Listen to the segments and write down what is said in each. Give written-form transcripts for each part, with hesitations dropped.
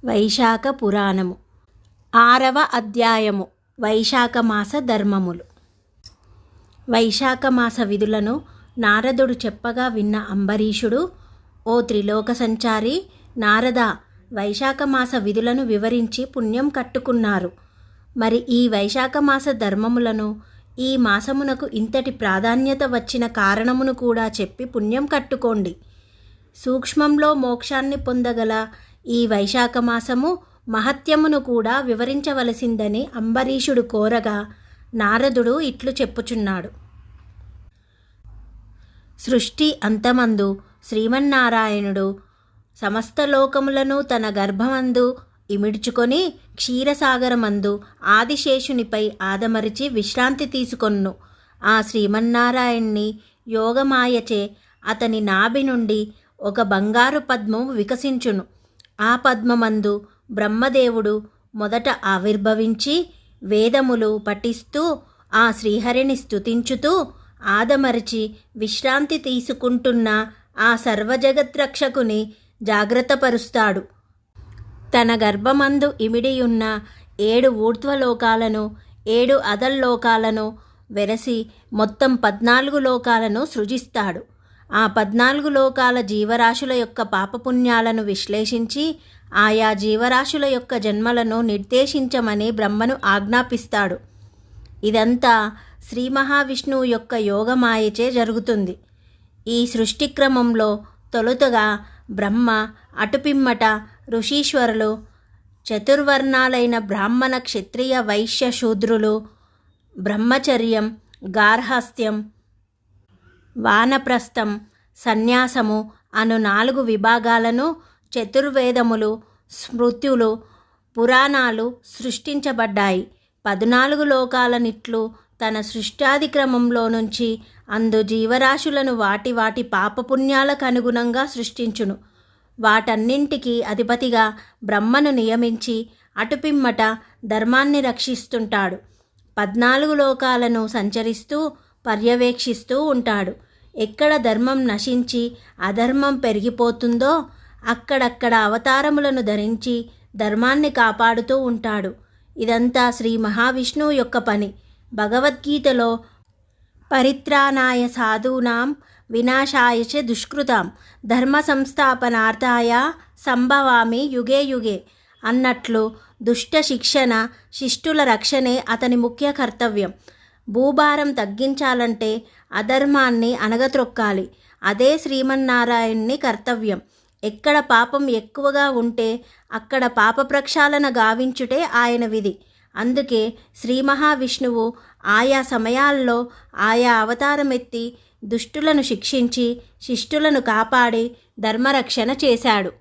వైశాఖ పురాణము 6వ అధ్యాయము వైశాఖ మాస ధర్మములు. వైశాఖ మాస విధులను నారదుడు చెప్పగా విన్న అంబరీషుడు, ఓ త్రిలోక సంచారి నారద, వైశాఖ మాస విధులను వివరించి పుణ్యం కట్టుకున్నారు. మరి ఈ వైశాఖ మాస ధర్మములను, ఈ మాసమునకు ఇంతటి ప్రాధాన్యత వచ్చిన కారణమును కూడా చెప్పి పుణ్యం కట్టుకోండి. సూక్ష్మంలో మోక్షాన్ని పొందగల ఈ వైశాఖ మాసము మహత్యమును కూడా వివరించవలసిందని అంబరీషుడు కోరగా నారదుడు ఇట్లు చెప్పుచున్నాడు. సృష్టి అంతమందు శ్రీమన్నారాయణుడు సమస్త లోకములను తన గర్భమందు ఇమిడ్చుకొని క్షీరసాగరమందు ఆదిశేషునిపై ఆదమరిచి విశ్రాంతి తీసుకొన్ను. ఆ శ్రీమన్నారాయణ్ణి యోగమాయచే అతని నాభి నుండి ఒక బంగారు పద్మం వికసించును. ఆ పద్మమందు బ్రహ్మదేవుడు మొదట ఆవిర్భవించి వేదములు పఠిస్తూ ఆ శ్రీహరిని స్తుతించుతూ ఆదమరిచి విశ్రాంతి తీసుకుంటున్న ఆ సర్వజగత్రక్షకుని జాగ్రత్తపరుస్తాడు. తన గర్భమందు ఇమిడియున్న 7 ఊర్ధ్వలోకాలను 7 అధల్లోకాలను వెరసి మొత్తం 14 లోకాలను సృజిస్తాడు. ఆ 14 లోకాల జీవరాశుల యొక్క పాపపుణ్యాలను విశ్లేషించి ఆయా జీవరాశుల యొక్క జన్మలను నిర్దేశించమని బ్రహ్మను ఆజ్ఞాపిస్తాడు. ఇదంతా శ్రీ మహావిష్ణువు యొక్క యోగమాయచే జరుగుతుంది. ఈ సృష్టి క్రమంలో తొలుతగా బ్రహ్మ, అటుపిమ్మట ఋషీశ్వరులు, చతుర్వర్ణాలైన బ్రాహ్మణ, క్షత్రియ, వైశ్య, శూద్రులు, బ్రహ్మచర్యం, గార్హస్థ్యం, వానప్రస్థం, సన్యాసము అను 4 విభాగాలను, చతుర్వేదములు, స్మృతులు, పురాణాలు సృష్టించబడ్డాయి. 14 లోకాలనిట్లు తన సృష్టాది క్రమంలో నుంచి అందు జీవరాశులను వాటి వాటి పాపపుణ్యాలకు అనుగుణంగా సృష్టించును. వాటన్నింటికీ అధిపతిగా బ్రహ్మను నియమించి అటుపిమ్మట ధర్మాన్ని రక్షిస్తుంటాడు. 14 లోకాలను సంచరిస్తూ పర్యవేక్షిస్తూ ఉంటాడు. ఎక్కడ ధర్మం నశించి అధర్మం పెరిగిపోతుందో అక్కడక్కడ అవతారములను ధరించి ధర్మాన్ని కాపాడుతూ ఉంటాడు. ఇదంతా శ్రీ మహావిష్ణువు యొక్క పని. భగవద్గీతలో పరిత్రాణాయ సాధూనాం వినాశాయ చ దుష్కృతాం ధర్మ సంస్థాపనార్థాయ సంభవామి యుగే యుగే అన్నట్లు దుష్ట శిక్షణ, శిష్టుల రక్షణే అతని ముఖ్య కర్తవ్యం. భూభారం తగ్గించాలంటే అధర్మాన్ని అణగత్రొక్కాలి. అదే శ్రీమన్నారాయణుని కర్తవ్యం. ఎక్కడ పాపం ఎక్కువగా ఉంటే అక్కడ పాప ప్రక్షాళన గావించుటే ఆయన విధి. అందుకే శ్రీ మహావిష్ణువు ఆయా సమయాల్లో ఆయా అవతారమెత్తి దుష్టులను శిక్షించి శిష్టులను కాపాడి ధర్మరక్షణ చేశాడు.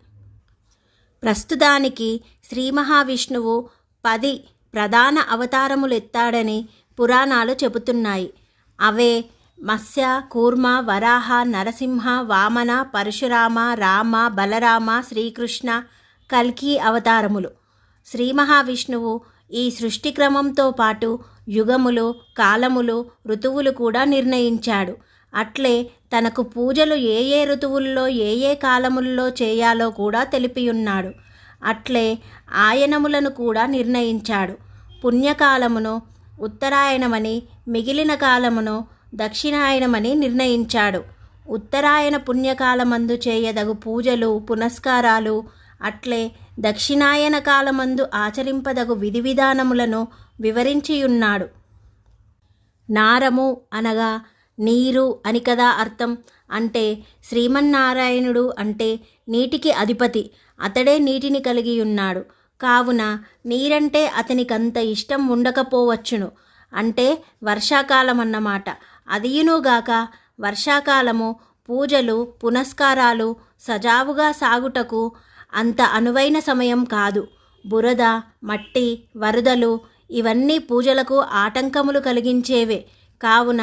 ప్రస్తుతానికి శ్రీ మహావిష్ణువు 10 ప్రధాన అవతారములెత్తాడని పురాణాలు చెబుతున్నాయి. అవే మత్స్య, కూర్మ, వరాహ, నరసింహ, వామన, పరశురామ, రామ, బలరామ, శ్రీకృష్ణ, కల్కి అవతారములు. శ్రీ మహావిష్ణువు ఈ సృష్టి క్రమంతో పాటు యుగములు, కాలములు, ఋతువులు కూడా నిర్ణయించాడు. అట్లే తనకు పూజలు ఏ ఏ ఋతువుల్లో ఏ ఏ కాలముల్లో చేయాలో కూడా తెలిపియున్నాడు. అట్లే ఆయనములను కూడా నిర్ణయించాడు. పుణ్యకాలమును ఉత్తరాయణమని, మిగిలిన కాలమును దక్షిణాయనమని నిర్ణయించాడు. ఉత్తరాయణ పుణ్యకాలమందు చేయదగు పూజలు, పునస్కారాలు, అట్లే దక్షిణాయన కాలమందు ఆచరింపదగు విధి విధానములను వివరించియున్నాడు. నారము అనగా నీరు అని కదా అర్థం. అంటే శ్రీమన్నారాయణుడు అంటే నీటికి అధిపతి. అతడే నీటిని కలిగి ఉన్నాడు. కావున నీరంటే అతనికంత ఇష్టం ఉండకపోవచ్చును. అంటే వర్షాకాలం అన్నమాట. అదియునుగాక వర్షాకాలము పూజలు, పునస్కారాలు సజావుగా సాగుటకు అంత అనువైన సమయం కాదు. బురద, మట్టి, వరదలు ఇవన్నీ పూజలకు ఆటంకములు కలిగించేవే. కావున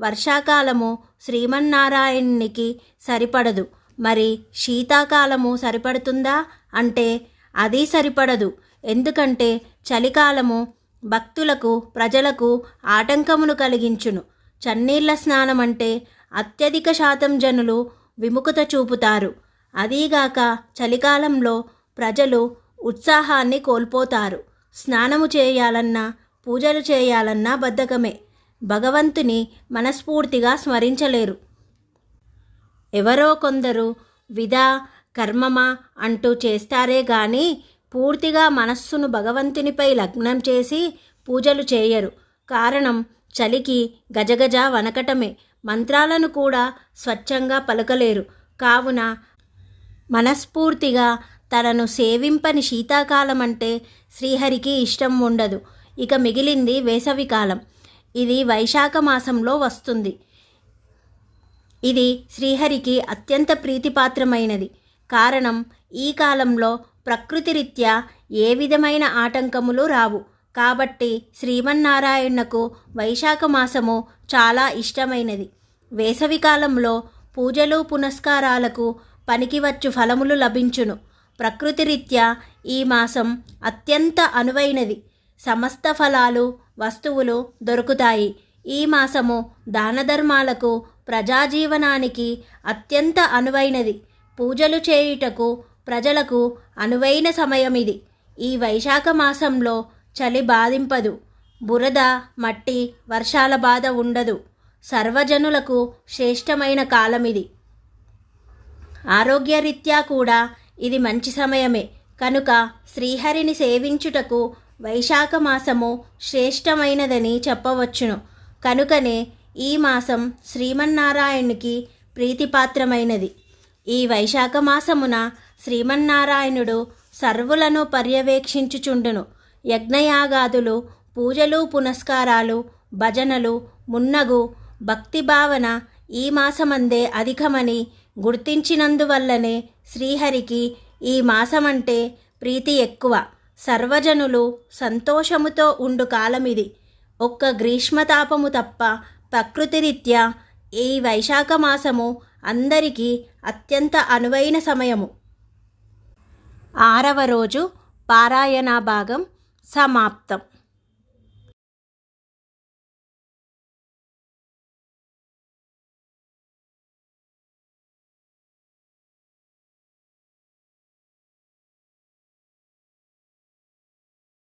వర్షాకాలము శ్రీమన్నారాయణునికి సరిపడదు. మరి శీతాకాలము సరిపడుతుందా అంటే అది సరిపడదు. ఎందుకంటే చలికాలము భక్తులకు, ప్రజలకు ఆటంకమును కలిగించును. చన్నీళ్ల స్నానం అంటే అత్యధిక శాతం జనులు విముఖత చూపుతారు. అదీగాక చలికాలంలో ప్రజలు ఉత్సాహాన్ని కోల్పోతారు. స్నానము చేయాలన్నా పూజలు చేయాలన్నా బద్ధకమే. భగవంతుని మనస్ఫూర్తిగా స్మరించలేరు. ఎవరో కొందరు విధా కర్మమా అంటూ చేస్తారే గాని పూర్తిగా మనస్సును భగవంతునిపై లగ్నం చేసి పూజలు చేయరు. కారణం చలికి గజగజ వనకటమే. మంత్రాలను కూడా స్వచ్ఛంగా పలకలేరు. కావున మనస్ఫూర్తిగా తనను సేవింపని శీతాకాలం అంటే శ్రీహరికి ఇష్టం ఉండదు. ఇక మిగిలింది వేసవికాలం. ఇది వైశాఖ మాసంలో వస్తుంది. ఇది శ్రీహరికి అత్యంత ప్రీతిపాత్రమైనది. కారణం ఈ కాలంలో ప్రకృతిరీత్యా ఏ విధమైన ఆటంకములు రావు. కాబట్టి శ్రీమన్నారాయణకు వైశాఖ మాసము చాలా ఇష్టమైనది. వేసవికాలంలో పూజలు పునస్కారాలకు పనికివచ్చు ఫలములు లభించును. ప్రకృతిరీత్యా ఈ మాసం అత్యంత అనువైనది. సమస్త ఫలాలు వస్తువులు దొరుకుతాయి. ఈ మాసము దానధర్మాలకు ప్రజాజీవనానికి అత్యంత అనువైనది. పూజలు చేయుటకు ప్రజలకు అనువైన సమయమిది. ఈ వైశాఖ మాసంలో చలి బాధింపదు. బురద మట్టి వర్షాల బాధ ఉండదు. సర్వజనులకు శ్రేష్టమైన కాలమిది. ఆరోగ్యరీత్యా కూడా ఇది మంచి సమయమే. కనుక శ్రీహరిని సేవించుటకు వైశాఖ మాసము శ్రేష్టమైనదని చెప్పవచ్చును. కనుకనే ఈ మాసం శ్రీమన్నారాయణునికి ప్రీతిపాత్రమైనది. ఈ వైశాఖ మాసమున శ్రీమన్నారాయణుడు సర్వులను పర్యవేక్షించుచుండును. యజ్ఞయాగాదులు, పూజలు పునస్కారాలు, భజనలు మున్నగు భక్తిభావన ఈ మాసమందే అధికమని గుర్తించినందువల్లనే శ్రీహరికి ఈ మాసమంటే ప్రీతి ఎక్కువ. సర్వజనులు సంతోషముతో ఉండు కాలమిది. ఒక్క గ్రీష్మతాపము తప్ప ప్రకృతిరీత్యా ఈ వైశాఖ మాసము అందరికీ అత్యంత అనువైన సమయము. 6వ రోజు పారాయణ భాగం సమాప్తం.